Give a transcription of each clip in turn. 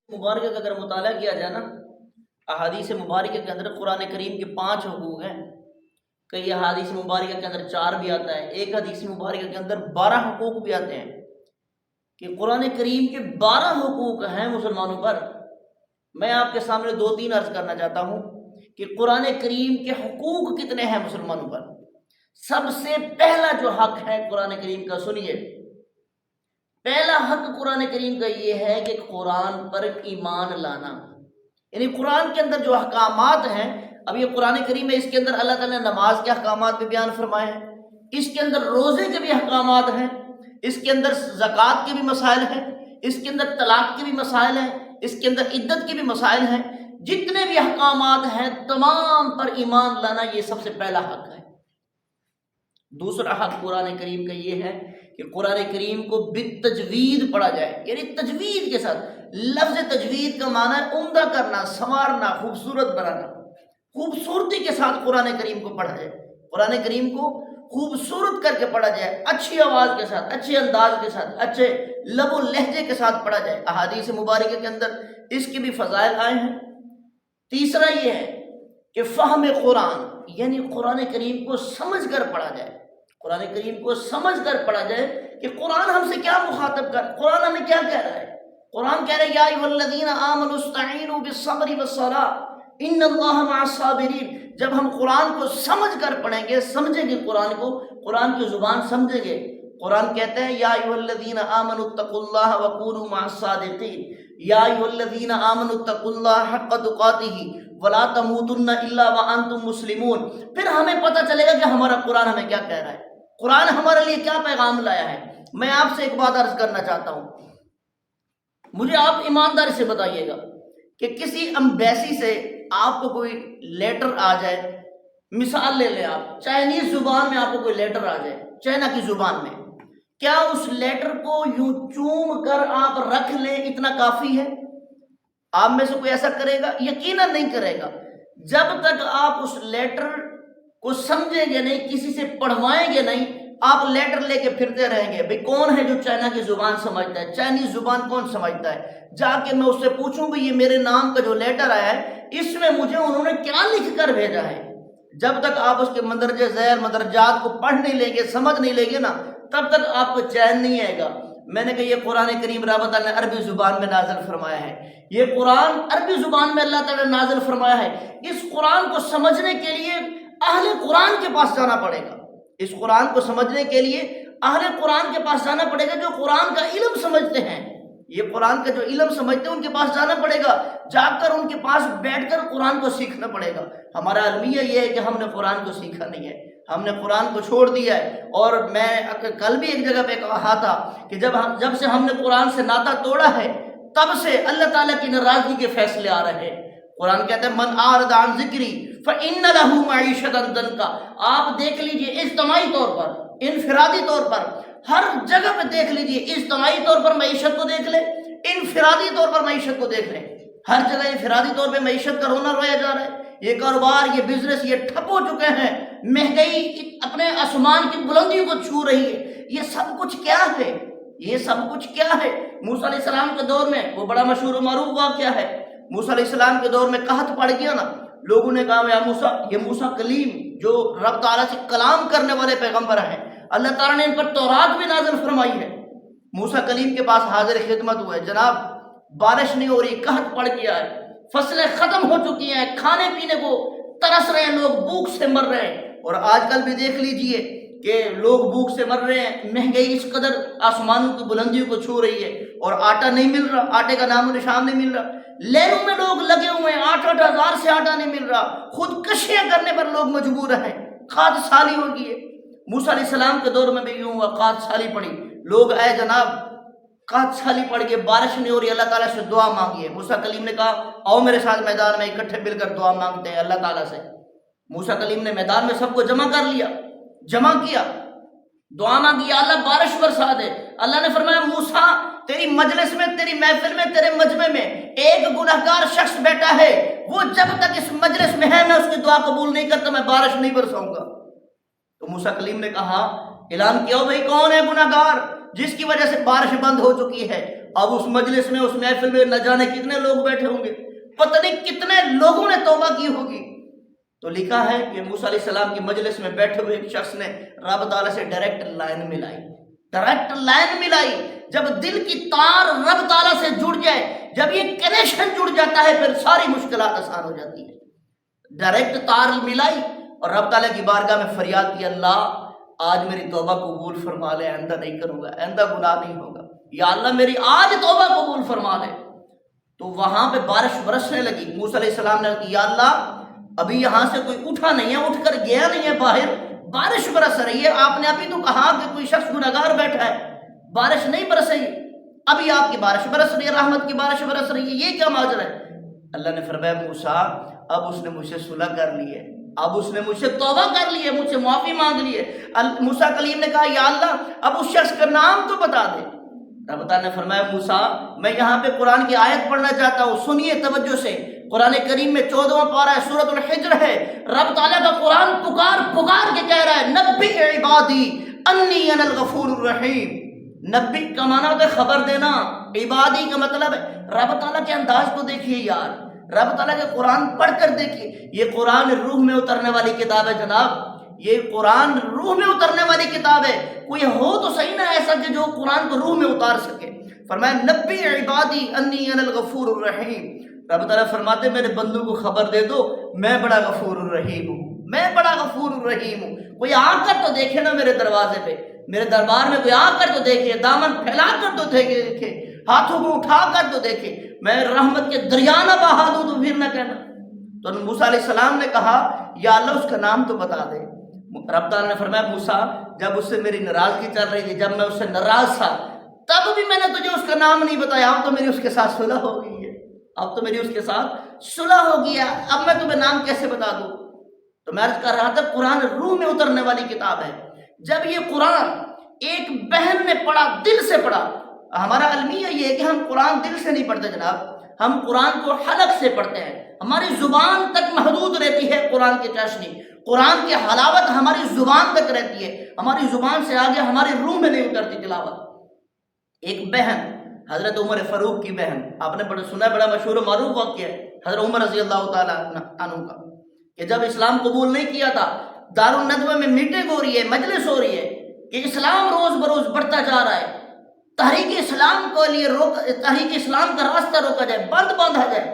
مبارکہ کا اگر مطالعہ کیا جائے نا، احادیث مبارکہ کے اندر قرآن کریم کے 5 حقوق ہیں، کئی احادیث مبارکہ کے اندر 4 بھی آتا ہے، ایک حدیث مبارکہ کے اندر 12 حقوق بھی آتے ہیں کہ قرآن کریم کے 12 حقوق ہیں مسلمانوں پر۔ میں آپ کے سامنے 2-3 عرض کرنا چاہتا ہوں کہ قرآن کریم کے حقوق کتنے ہیں مسلمانوں پر۔ سب سے پہلا جو حق ہے قرآن کریم کا، سنیے، پہلا حق قرآن کریم کا یہ ہے کہ قرآن پر ایمان لانا، یعنی قرآن کے اندر جو احکامات ہیں، اب یہ قرآن کریم ہے، اس کے اندر اللہ تعالیٰ نے نماز کے احکامات بھی بیان فرمائے ہیں، اس کے اندر روزے کے بھی احکامات ہیں، اس کے اندر زکوٰۃ کے بھی مسائل ہیں، اس کے اندر طلاق کے بھی مسائل ہیں، اس کے اندر عدت کے بھی مسائل ہیں، جتنے بھی احکامات ہیں تمام پر ایمان لانا یہ سب سے پہلا حق ہے۔ دوسرا حق قرآن کریم کا یہ ہے کہ قرآن کریم کو بالتجوید پڑھا جائے، یعنی تجوید کے ساتھ۔ لفظ تجوید کا معنی ہے عمدہ کرنا، سنوارنا، خوبصورت بنانا۔ خوبصورتی کے ساتھ قرآن کریم کو پڑھا جائے، قرآن کریم کو خوبصورت کر کے پڑھا جائے، اچھی آواز کے ساتھ، اچھے انداز کے ساتھ، اچھے لب و لہجے کے ساتھ پڑھا جائے۔ احادیث مبارکہ کے اندر اس کے بھی فضائل آئے ہیں۔ تیسرا یہ ہے کہ فہم قرآن، یعنی قرآن کریم کو سمجھ کر پڑھا جائے، قرآن کریم کو سمجھ کر پڑھا جائے کہ قرآن ہم سے کیا مخاطب کر، قرآن ہمیں کیا کہہ رہا ہے۔ قرآن کہہ رہا ہے یا ایھا الذین آمنوا استعینوا بالصبر والصلاۃ ان اللہ مع الصابرین۔ جب ہم قرآن کو سمجھ کر پڑھیں گے، سمجھیں گے قرآن کو، قرآن کی زبان سمجھیں گے۔ قرآن کہتے ہیں یا ایھا الذین آمنوا اتقوا اللہ وکونوا مع الصادقین، یا ایھا الذین آمنوا اتقوا اللہ حق تقاتہ ولا تموتن الا وانتم مسلمون۔ پھر ہمیں پتہ چلے گا کہ ہمارا قرآن ہمیں کیا کہہ رہا ہے، قرآن ہمارے لیے کیا پیغام لایا ہے۔ میں آپ سے ایک بات عرض کرنا چاہتا ہوں، مجھے آپ ایمانداری سے بتائیے گا کہ کسی امبیسی سے آپ کو کوئی لیٹر آ جائے، مثال لے لیں آپ، چائنیز زبان میں آپ کو کوئی لیٹر آ جائے، چائنا کی زبان میں، کیا اس لیٹر کو یوں چوم کر آپ رکھ لیں اتنا کافی ہے؟ آپ میں سے کوئی ایسا کرے گا؟ یقیناً نہیں کرے گا۔ جب تک آپ اس لیٹر کو سمجھیں گے نہیں، کسی سے پڑھوائیں گے نہیں، آپ لیٹر لے کے پھرتے رہیں گے۔ بھئی کون ہے جو چائنا کی زبان سمجھتا ہے، چائنیز زبان کون سمجھتا ہے؟ جا کے میں اس سے پوچھوں بھئی یہ میرے نام کا جو لیٹر آیا ہے اس میں مجھے انہوں نے کیا لکھ کر بھیجا ہے؟ جب تک آپ اس کے مندرجہ ذیل مدرجات کو پڑھ نہیں لیں گے، سمجھ نہیں لیں گے نا، تب تک آپ کو چین نہیں آئے گا۔ میں نے کہا یہ قرآن کریم رب تعالیٰ نے عربی زبان میں نازل فرمایا ہے، یہ قرآن عربی زبان میں اللہ تعالیٰ نے نازل فرمایا ہے۔ اس قرآن کو سمجھنے کے لیے اہل قرآن کے پاس جانا پڑے گا، اس قرآن کو سمجھنے کے لیے اہل قرآن کے پاس جانا پڑے گا، جو قرآن کا علم سمجھتے ہیں، یہ قرآن کا جو علم سمجھتے ہیں ان کے پاس جانا پڑے گا، جا کر ان کے پاس بیٹھ کر قرآن کو سیکھنا پڑے گا۔ ہمارا المیہ یہ ہے کہ ہم نے قرآن کو سیکھا نہیں ہے، ہم نے قرآن کو چھوڑ دیا ہے۔ اور میں کل بھی ایک جگہ پہ کہا تھا کہ جب سے ہم نے قرآن سے ناطہ توڑا ہے، تب سے اللہ تعالیٰ کی ناراضگی کے فیصلے آ رہے ہیں۔ قرآن کہتا ہے من اعرض عن ذکری فإن له معیشۃ ضنکا۔ آپ دیکھ لیجئے اجتماعی طور پر، انفرادی طور پر، ہر جگہ پہ دیکھ لیجئے، اجتماعی طور پر معیشت کو دیکھ لیں، انفرادی طور پر معیشت کو دیکھ لیں، ہر جگہ انفرادی طور پہ معیشت کا رونا رویا جا رہا ہے۔ یہ کاروبار، یہ بزنس، یہ ٹھپ ہو چکے ہیں، مہنگائی اپنے آسمان کی بلندیوں کو چھو رہی ہے۔ یہ سب کچھ کیا ہے؟ یہ سب کچھ کیا ہے؟ موسیٰ علیہ السلام کے دور میں وہ بڑا مشہور و معروف واقعہ ہے، موسیٰ علیہ السلام کے دور میں قحط پڑ گیا نا، لوگوں نے کہا یا موسیٰ، یہ موسیٰ کلیم جو رب تعالیٰ سے کلام کرنے والے پیغمبر ہیں، اللہ تعالیٰ نے ان پر تورات بھی نازل فرمائی ہے۔ موسیٰ کلیم کے پاس حاضر خدمت ہوئے، جناب بارش نہیں ہو رہی، قحط پڑ گیا ہے، فصلیں ختم ہو چکی ہیں، کھانے پینے کو ترس رہے ہیں، لوگ بھوک سے مر رہے ہیں۔ اور آج کل بھی دیکھ لیجئے کہ لوگ بھوک سے مر رہے ہیں، مہنگائی اس قدر آسمانوں کی بلندیوں کو چھو رہی ہے، اور آٹا نہیں مل رہا، آٹے کا نام و نشان نہیں مل رہا، لینوں میں لوگ لگے ہوئے ہیں، 8-8 ہزار سے آٹا نہیں مل رہا، خودکشیاں کرنے پر لوگ مجبور ہیں، قحط سالی ہو گئی ہے۔ موسیٰ علیہ السلام کے دور میں بھی یوں ہوا، قحط سالی پڑی، لوگ اے جناب قحط سالی پڑ گئی، بارش نہیں ہو رہی، اللہ تعالیٰ سے دعا مانگیے۔ موسیٰ کلیم نے کہا آؤ میرے ساتھ میدان میں اکٹھے مل کر دعا مانگتے ہیں اللہ تعالیٰ سے۔ موسیٰ کلیم نے میدان میں سب کو جمع کر لیا، جمع کیا، دعا مانگی یا اللہ بارش برسا دے۔ اللہ نے فرمایا موسیٰ تیری مجلس میں، تیری محفل میں، تیرے مجمع میں ایک گنہگار شخص بیٹھا ہے، وہ جب تک اس مجلس میں ہے میں اس کی دعا قبول نہیں کرتا، میں بارش نہیں برساؤں گا۔ تو موسیٰ کلیم نے کہا اعلان کیا بھائی کون ہے گنہگار جس کی وجہ سے بارش بند ہو چکی ہے؟ اب اس مجلس میں اس محفل میں نہ جانے کتنے لوگ بیٹھے ہوں گے، پتہ نہیں کتنے لوگوں نے توبہ کی ہوگی۔ تو لکھا ہے کہ موسیٰ علیہ السلام کی مجلس میں بیٹھے ہوئے ایک شخص نے رب تعالیٰ سے ڈائریکٹ لائن ملائی۔ جب دل کی تار رب تعالیٰ سے جڑ جائے، جب یہ کنیکشن جڑ جاتا ہے، پھر ساری مشکلات آسان ہو جاتی ہے۔ ڈائریکٹ تار ملائی اور رب تعالیٰ کی بارگاہ میں فریاد کی، اللہ آج میری توبہ قبول فرما لے، آئندہ نہیں کروں گا، آئندہ گناہ نہیں ہوگا، یا اللہ میری آج توبہ قبول فرما لے۔ تو وہاں پہ بارش برسنے لگی۔ موسیٰ علیہ السلام نے کہا، یا اللہ ابھی یہاں سے کوئی اٹھا نہیں ہے، اٹھ کر گیا نہیں ہے باہر، بارش برس رہی ہے، آپ نے ابھی تو کہا کہ کوئی شخص گنہگار بیٹھا ہے، بارش نہیں برس رہی، ابھی آپ کی بارش برس رہی ہے، رحمت کی بارش برس رہی ہے، یہ کیا ماجرا ہے؟ اللہ نے فرمایا، موسیٰ اب اس نے مجھ سے صلح کر لی ہے، اب اس نے مجھ سے توبہ کر لی ہے، مجھ سے معافی مانگ لی ہے۔ موسیٰ کلیم نے کہا، یا اللہ اب اس شخص کا نام تو بتا دے۔ رب تعالیٰ نے فرمایا، موسیٰ میں یہاں پہ قرآن کی آیت پڑھنا چاہتا ہوں، سنیے توجہ سے۔ قرآن کریم میں 14واں پارہ ہے، سورۃ الحجر ہے۔ رب تعالیٰ کا قرآن پکار کے کہہ رہا ہے، نبی عبادی انی انا الغفور الرحیم۔ نبی کا معنی ہوتا ہے خبر دینا، عبادی کا مطلب ہے رب تعالیٰ کے انداز کو دیکھیے یار، رب تعالیٰ کے قرآن پڑھ کر دیکھیے۔ یہ قرآن روح میں اترنے والی کتاب ہے جناب، یہ قرآن روح میں اترنے والی کتاب ہے۔ کوئی ہو تو صحیح نہ ایسا کہ جو قرآن کو روح میں اتار سکے۔ فرمایا، نبی عبادی انی انا الغفور الرحیم۔ رب تعالیٰ فرماتے میرے بندوں کو خبر دے دو، میں بڑا غفور الرحیم ہوں، میں بڑا غفور الرحیم ہوں۔ کوئی آ کر تو دیکھے نا میرے دروازے پہ، میرے دربار میں کوئی آ کر تو دیکھے، دامن پھیلا کر تو دیکھے، ہاتھوں کو اٹھا کر تو دیکھے، میں رحمت کے دریا نہ بہا دوں تو پھر نہ کہنا۔ تو موسیٰ علیہ السلام نے کہا، یا اللہ اس کا نام تو بتا دے۔ رب تعالیٰ نے فرمایا، موسیٰ جب اس سے میری ناراضگی چل رہی تھی، جب میں اس سے ناراض تھا، تب بھی میں نے تجھے اس کا نام نہیں بتایا، اب تو میری اس کے ساتھ صلح ہو گئی ہے، اب تو میری اس کے ساتھ صلح ہو گیا، اب میں تمہیں نام کیسے بتا دوں؟ تو میں عرض کر رہا تھا، قرآن روح میں اترنے والی کتاب ہے۔ جب یہ قرآن ایک بہن نے پڑھا، دل سے پڑھا، ہمارا المیہ یہ ہے کہ ہم قرآن دل سے نہیں پڑھتے جناب، ہم قرآن کو حلق سے پڑھتے ہیں، ہماری زبان تک محدود رہتی ہے قرآن کی چاشنی، قرآن کی حلاوت ہماری زبان تک رہتی ہے، ہماری زبان سے آگے ہماری روح میں نہیں اترتی تلاوت۔ ایک بہن، حضرت عمر فاروق کی بہن، آپ نے سنا بڑا مشہور و معروف واقعہ ہے حضرت عمر رضی اللہ تعالیٰ عنہ کا، کہ جب اسلام قبول نہیں کیا تھا، دارالندوہ میں میٹنگ ہو رہی ہے، مجلس ہو رہی ہے کہ اسلام روز بروز بڑھتا جا رہا ہے، تحریک اسلام کو لیے تحریک اسلام کا راستہ روکا جائے، بند باندھا جائے۔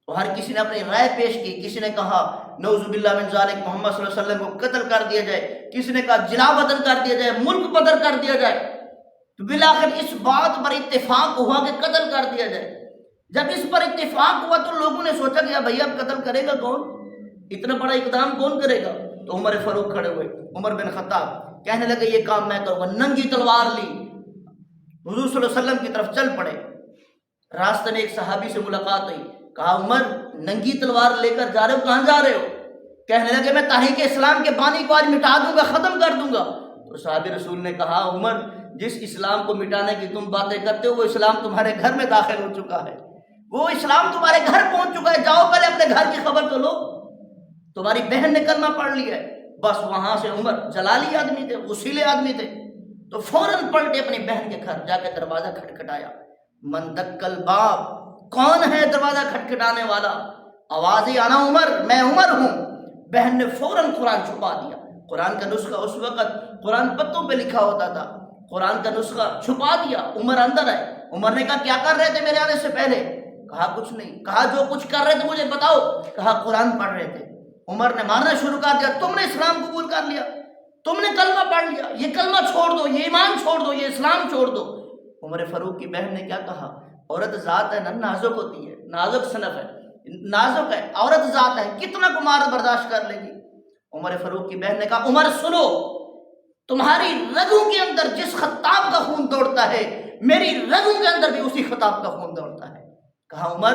تو ہر کسی نے اپنی رائے پیش کی، کسی نے کہا نعوذ باللہ من ذالک محمد صلی اللہ علیہ وسلم کو قتل کر دیا جائے، کسی نے کہا جلا وطن کر دیا جائے، ملک بدر کر دیا جائے۔ تو بالآخر اس بات پر اتفاق ہوا کہ قتل کر دیا جائے۔ جب اس پر اتفاق ہوا تو لوگوں نے سوچا کہ بھائی اب قتل کرے گا کون، اتنا بڑا اقدام کون کرے گا؟ تو عمر فاروق کھڑے ہوئے، عمر بن خطاب کہنے لگے یہ کام میں کروں گا، ننگی تلوار لی، حضور صلی اللہ علیہ وسلم کی طرف چل پڑے۔ راستے میں ایک صحابی سے ملاقات ہوئی، کہا عمر ننگی تلوار لے کر جا رہے ہو، کہاں جا رہے ہو؟ کہنے لگے میں تحریک اسلام کے بانی کو آج مٹا دوں گا، ختم کر دوں گا۔ تو صحابی رسول نے کہا عمر جس اسلام کو مٹانے کی تم باتیں کرتے ہو وہ اسلام تمہارے گھر میں داخل ہو چکا ہے، وہ اسلام تمہارے گھر پہنچ چکا ہے، جاؤ پہلے اپنے گھر کی خبر تو لو، تمہاری بہن نے کلمہ پڑھ لیا ہے۔ بس وہاں سے عمر جلالی آدمی تھے، غسیلے آدمی تھے، تو فوراً پلٹے اپنی بہن کے گھر، جا کے دروازہ کھٹکھٹایا۔ من دق الباب، کون ہے دروازہ کھٹکھٹانے والا؟ آواز ہی آنا عمر، میں عمر ہوں۔ بہن نے فوراً قرآن چھپا دیا۔ قرآن کا نسخہ اس وقت قرآن پتوں پہ لکھا ہوتا تھا، قرآن کا نسخہ چھپا دیا۔ عمر اندر آئے، عمر نے کہا کیا کر رہے تھے میرے آنے سے پہلے؟ کہا کچھ نہیں۔ کہا جو کچھ کر رہے تھے مجھے بتاؤ۔ کہا قرآن پڑھ رہے تھے۔ عمر نے مارنا شروع کر دیا، تم نے اسلام قبول کر لیا، تم نے کلمہ پڑھ لیا، یہ کلمہ چھوڑ دو، یہ ایمان چھوڑ دو، یہ اسلام چھوڑ دو۔ عمر فاروق کی بہن نے کیا کہا؟ عورت ذات ہے نا، نازک ہوتی ہے، نازک صنف ہے، نازک ہے، عورت ذات ہے، کتنا گمار برداشت کر لے گی؟ عمر فاروق کی بہن نے کہا عمر سنو، تمہاری رگوں کے اندر جس خطاب کا خون دوڑتا ہے میری رگوں کے اندر بھی اسی خطاب کا خون دوڑتا ہے۔ کہا عمر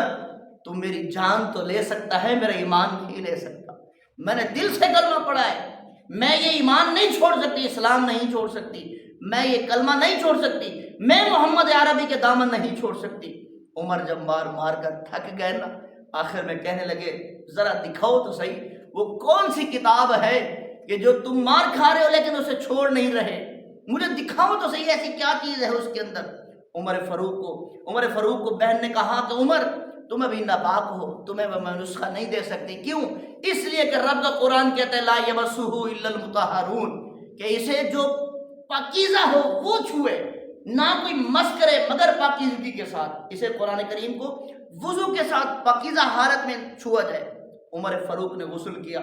تم میری جان تو لے سکتا ہے، میرا ایمان نہیں لے سکتا، میں نے دل سے کلمہ پڑھا ہے، میں یہ ایمان نہیں چھوڑ سکتی، اسلام نہیں چھوڑ سکتی، میں یہ کلمہ نہیں چھوڑ سکتی، میں محمد عربی کے دامن نہیں چھوڑ سکتی۔ عمر جب مار مار کر تھک گئے نا، آخر میں کہنے لگے ذرا دکھاؤ تو صحیح وہ کون سی کتاب ہے کہ جو تم مار کھا رہے ہو لیکن اسے چھوڑ نہیں رہے، مجھے دکھاؤ تو صحیح ایسی کیا چیز ہے اس کے اندر۔ عمر فاروق کو بہن نے کہا کہ عمر تم ابھی ناپاک ہو، تمہیں میں نسخہ نہیں دے سکتی. کیوں؟ اس لیے کہ رب کا قرآن کہتا ہے لا یمسہ الا المطہرون، کہ اسے جو پاکیزہ ہو وہ چھوئے، نہ کوئی مس کرے مگر پاکیزگی کے ساتھ. اسے قرآن کریم کو وضو کے ساتھ پاکیزہ حالت میں چھوا جائے. عمر فاروق نے غسل کیا.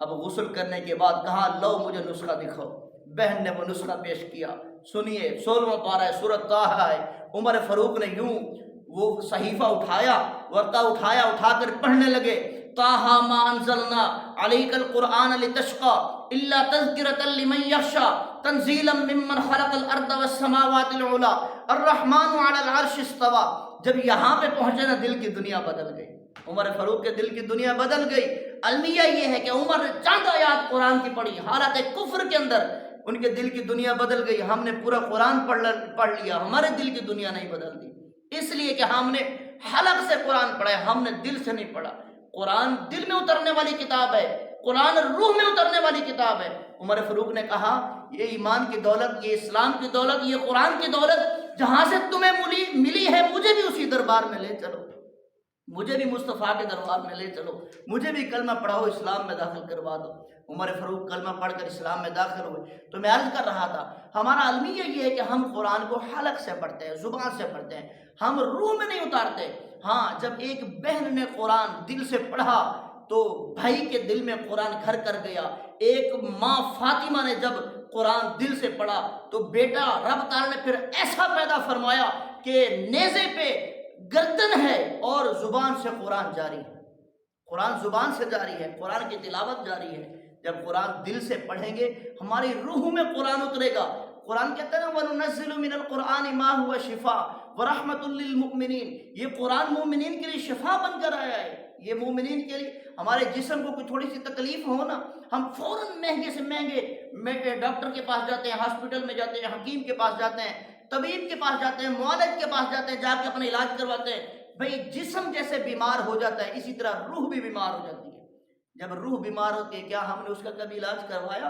اب غسل کرنے کے بعد کہا لو مجھے نسخہ دکھاؤ. بہن نے وہ نسخہ پیش کیا. سنیے 16واں پارہ ہے سورۃ طٰہٰ ہے. عمر فاروق نے یوں وہ صحیفہ اٹھایا، ورقہ اٹھایا، اٹھا کر پڑھنے لگے طٰہٰ ما انزلنا علیک القرآن لتشقی الا تذکرۃ لمن یخشی تنزیلا ممن خلق الارض والسماوات العلی الرحمن علی العرش استوی. جب یہاں پہ پہنچے نا دل کی دنیا بدل گئی. عمر فاروق کے دل کی دنیا بدل گئی. المیہ یہ ہے کہ عمر نے چند آیات قرآن کی پڑھی حالت کفر کے اندر، ان کے دل کی دنیا بدل گئی. ہم نے پورا قرآن پڑھ لیا، ہمارے دل کی دنیا نہیں بدل دی، اس لیے کہ ہم نے حلق سے قرآن پڑھا ہے، ہم نے دل سے نہیں پڑھا. قرآن دل میں اترنے والی کتاب ہے، قرآن روح میں اترنے والی کتاب ہے. عمر فاروق نے کہا یہ ایمان کی دولت، یہ اسلام کی دولت، یہ قرآن کی دولت جہاں سے تمہیں ملی ہے مجھے بھی اسی دربار میں لے چلو، مجھے بھی مصطفیٰ کے دربار میں لے چلو، مجھے بھی کلمہ پڑھاؤ، اسلام میں داخل کروا دو. عمر فاروق کلمہ پڑھ کر اسلام میں داخل ہوئے. تو میں عرض کر رہا تھا ہمارا المیہ یہ ہے کہ ہم قرآن کو حلق سے پڑھتے ہیں، زبان سے پڑھتے ہیں، ہم روح میں نہیں اتارتے. ہاں جب ایک بہن نے قرآن دل سے پڑھا تو بھائی کے دل میں قرآن گھر کر گیا. ایک ماں فاطمہ نے جب قرآن دل سے پڑھا تو بیٹا رب تعالیٰ نے پھر ایسا پیدا فرمایا کہ نیزے پہ گردن ہے اور زبان سے قرآن جاری ہے، قرآن زبان سے جاری ہے، قرآن کی تلاوت جاری ہے. جب قرآن دل سے پڑھیں گے ہماری روح میں قرآن اترے گا. قرآن کہتا ہے نا وَنُنَزِّلُ مِنَ الْقُرْآنِ مَا هُوَ شِفَاءٌ وَرَحْمَةٌ لِّلْمُؤْمِنِينَ. یہ قرآن مومنین کے لیے شفا بن کر آیا ہے. یہ مومنین کے لیے، ہمارے جسم کو کوئی تھوڑی سی تکلیف ہو نا ہم فوراً مہنگے سے مہنگے ڈاکٹر کے پاس جاتے ہیں، ہاسپٹل میں جاتے ہیں، حکیم کے پاس جاتے ہیں، طبیب کے پاس جاتے ہیں، معالج کے پاس جاتے ہیں، جا کے اپنا علاج کرواتے ہیں. بھئی جسم جیسے بیمار ہو جاتا ہے اسی طرح روح بھی بیمار ہو جاتی ہے. جب روح بیمار ہوتی ہے کیا ہم نے اس کا کبھی علاج کروایا؟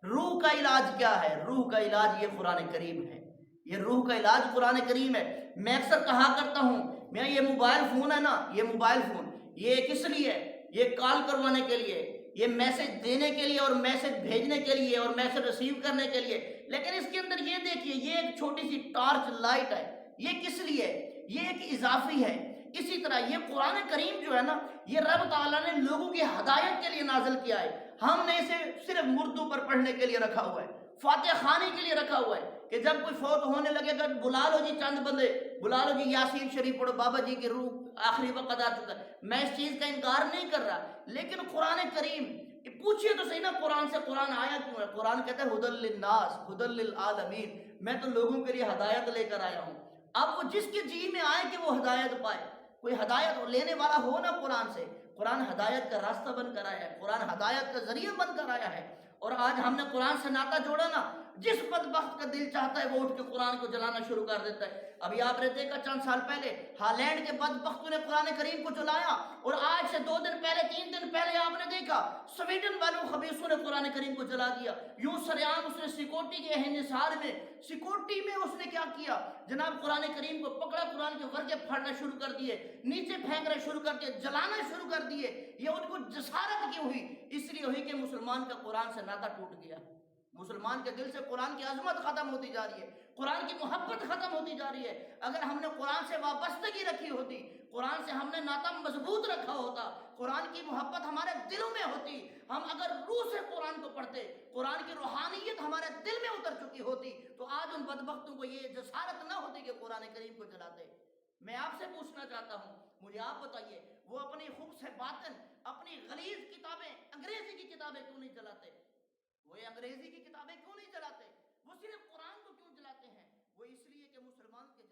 روح کا علاج کیا ہے؟ روح کا علاج یہ قرآن کریم ہے، یہ روح کا علاج قرآن کریم ہے. میں اکثر کہا کرتا ہوں میں یہ موبائل فون ہے نا، یہ موبائل فون یہ کس لیے ہے؟ یہ کال کروانے کے لیے، یہ میسج دینے کے لیے اور میسج بھیجنے کے لیے اور میسج ریسیو کرنے کے لیے. لیکن اس کے اندر یہ دیکھیے یہ ایک چھوٹی سی ٹارچ لائٹ ہے، یہ کس لیے؟ یہ ایک اضافی ہے. اسی طرح یہ قرآن کریم جو ہے نا یہ رب تعالیٰ نے لوگوں کی ہدایت کے لیے نازل کیا ہے. ہم نے اسے صرف مردوں پر پڑھنے کے لیے رکھا ہوا ہے، فاتح خانی کے لیے رکھا ہوا ہے کہ جب کوئی فوت ہونے لگے گا بلا لو جی چند بندے، بلا لو جی یاسین شریف پڑھو، بابا جی کی روح آخری وقت آ چکا ہے. میں اس چیز کا انکار نہیں کر رہا، لیکن قرآن کریم پوچھئے تو صحیح نا قرآن سے قرآن آیا کیوں ہے؟ قرآن کہتا ہے ہدی للناس ہدی للعالمین، میں تو لوگوں کے لیے ہدایت لے کر آیا ہوں. اب وہ جس کے جی میں آئے کہ وہ ہدایت پائے، کوئی ہدایت لینے والا ہو نا قرآن سے. قرآن ہدایت کا راستہ بن کر آیا ہے، قرآن ہدایت کا ذریعہ بن کر آیا ہے. اور آج ہم نے قرآن سے ناطہ جوڑا نا، جس بدبخت کا دل چاہتا ہے وہ اٹھ کے قرآن کو جلانا شروع کر دیتا ہے. ابھی آپ نے دیکھا چند سال پہلے ہالینڈ کے بدبختوں نے قرآن کریم کو جلایا، اور آج سے 2 دن پہلے 3 دن پہلے آپ نے دیکھا سویڈن والوں خبیثوں نے قرآن کریم کو جلا دیا. یوں سریعان اس نے سیکورٹی کے انحصار میں، سیکورٹی میں اس نے کیا کیا جناب، قرآن کریم کو پکڑا، قرآن کے ورقے پھاڑنا شروع کر دیے، نیچے پھینکنا شروع کر دیے، جلانا شروع کر دیے. یہ ان کو جسارت کیوں ہوئی؟ اس لیے ہوئی کہ مسلمان کا قرآن سے ناطہ ٹوٹ گیا، مسلمان کے دل سے قرآن کی عظمت ختم ہوتی جا رہی ہے، قرآن کی محبت ختم ہوتی جا رہی ہے. اگر ہم نے قرآن سے وابستگی رکھی ہوتی، قرآن سے ہم نے ناطہ مضبوط رکھا ہوتا، قرآن کی محبت ہمارے دلوں میں ہوتی، ہم اگر روح سے قرآن کو پڑھتے، قرآن کی روحانیت ہمارے دل میں اتر چکی ہوتی، تو آج ان بدبختوں کو یہ جسارت نہ ہوتی کہ قرآن کریم کو جلاتے. میں آپ سے پوچھنا چاہتا ہوں، مجھے آپ بتائیے وہ اپنی خبث باطن، اپنی غلیظ کتابیں، انگریزی کی کتابیں کیوں نہیں جلاتے؟ وہ انگریزی کی کتابیں کیوں نہیں جلاتے؟ وہ صرف قرآن کو کیوں جلاتے ہیں؟ وہ اس لیے کہ مسلمان کے